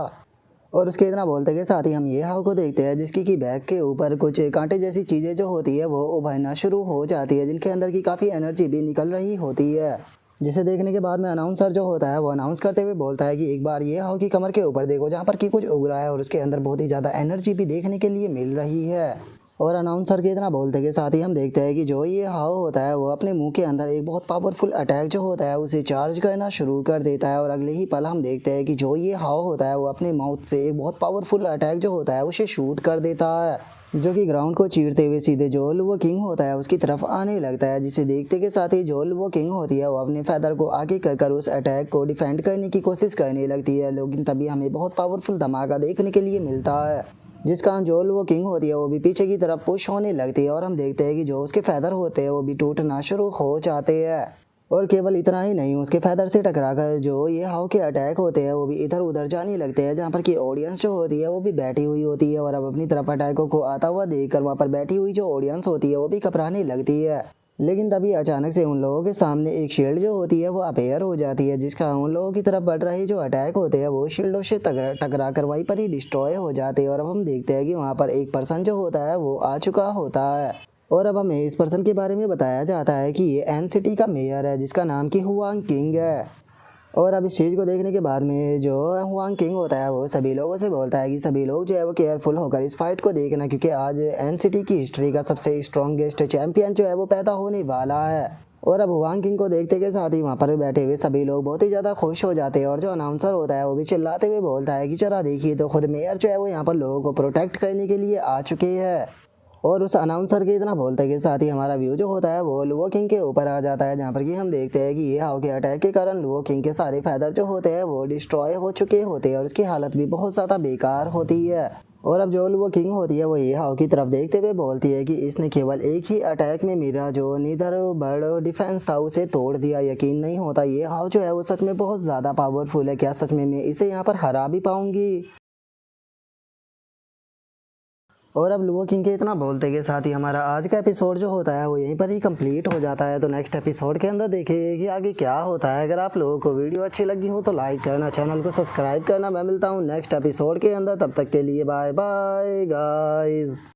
और उसके इतना बोलते के साथ ही हम ये हाव को देखते हैं जिसकी की बैक के ऊपर कुछ कांटे जैसी चीज़ें जो होती है वो उभरना शुरू हो जाती है, जिनके अंदर की काफ़ी एनर्जी भी निकल रही होती है, जिसे देखने के बाद में अनाउंसर जो होता है वो अनाउंस करते हुए बोलता है कि एक बार ये हाव की कमर के ऊपर देखो, जहाँ पर कि कुछ उग रहा है और उसके अंदर बहुत ही ज़्यादा एनर्जी भी देखने के लिए मिल रही है। और अनाउंसर के इतना बोलते के साथ ही हम देखते हैं कि जो ये हाव होता है वो अपने मुंह के अंदर एक बहुत पावरफुल अटैक जो होता है उसे चार्ज करना शुरू कर देता है। और अगले ही पल हम देखते हैं कि जो ये हाव होता है वो अपने माउथ से एक बहुत पावरफुल अटैक जो होता है उसे शूट कर देता है, जो कि ग्राउंड को चीरते हुए सीधे जो लुओ किंग होता है उसकी तरफ आने लगता है, जिसे देखते के साथ ही जो लुओ किंग होती है वो अपने फैदर को आगे कर उस अटैक को डिफेंड करने की कोशिश करने लगती है। लेकिन तभी हमें बहुत पावरफुल धमाका देखने के लिए मिलता है, जिसका जो वो किंग होती है वो भी पीछे की तरफ पुश होने लगती है और हम देखते हैं कि जो उसके फैदर होते हैं वो भी टूटना शुरू हो जाते हैं। और केवल इतना ही नहीं, उसके फैदर से टकराकर जो ये हाउ के अटैक होते हैं वो भी इधर उधर जाने लगते हैं, जहाँ पर कि ऑडियंस जो होती है वो भी बैठी हुई होती है और अब अपनी तरफ अटैकों को आता हुआ देखकर वहाँ पर बैठी हुई जो ऑडियंस होती है वो भी घबराने लगती है। लेकिन तभी अचानक से उन लोगों के सामने एक शील्ड जो होती है वो अपेयर हो जाती है, जिसका उन लोगों की तरफ बढ़ रहे जो अटैक होते हैं वो शील्डों से टकरा कर वहीं पर ही डिस्ट्रॉय हो जाते हैं। और अब हम देखते हैं कि वहाँ पर एक पर्सन जो होता है वो आ चुका होता है और अब हमें इस पर्सन के बारे में बताया जाता है कि ये एन सिटी का मेयर है, जिसका नाम कि हुआंग किंग है। और अब इस चीज़ को देखने के बाद में जो हुआंग किंग होता है वो सभी लोगों से बोलता है कि सभी लोग जो है वो केयरफुल होकर इस फाइट को देखना, क्योंकि आज एन सिटी की हिस्ट्री का सबसे स्ट्रॉन्गेस्ट चैंपियन जो है वो पैदा होने वाला है। और अब हुआंग किंग को देखते के साथ ही वहाँ पर बैठे हुए सभी लोग बहुत ही ज़्यादा खुश हो जाते हैं और जो अनाउंसर होता है वो भी चिल्लाते हुए बोलता है कि चला देखिए तो खुद मेयर जो है वो यहाँ पर लोगों को प्रोटेक्ट करने के लिए आ चुके हैं। और उस अनाउंसर के इतना बोलते के साथ ही हमारा व्यू जो होता है वो लुओ किंग के ऊपर आ जाता है, जहाँ पर कि हम देखते हैं कि ये हाउ के अटैक के कारण लुओ किंग के सारे फैदर जो होते हैं वो डिस्ट्रॉय हो चुके होते हैं और उसकी हालत भी बहुत ज़्यादा बेकार होती है। और अब जो लुओ किंग होती है वो ये हाउ की तरफ देखते हुए बोलती है कि इसने केवल एक ही अटैक में मेरा जो नीदर बर्ड डिफेंस था उसे तोड़ दिया। यकीन नहीं होता, ये हाउ जो है वो सच में बहुत ज़्यादा पावरफुल है। क्या सच में मैं इसे यहाँ पर हरा भी पाऊंगी? और अब लुओ किंग के इतना बोलते के साथ ही हमारा आज का एपिसोड जो होता है वो यहीं पर ही कंप्लीट हो जाता है। तो नेक्स्ट एपिसोड के अंदर देखिए कि आगे क्या होता है। अगर आप लोगों को वीडियो अच्छी लगी हो तो लाइक करना, चैनल को सब्सक्राइब करना। मैं मिलता हूँ नेक्स्ट एपिसोड के अंदर, तब तक के लिए बाय बाय गाइस।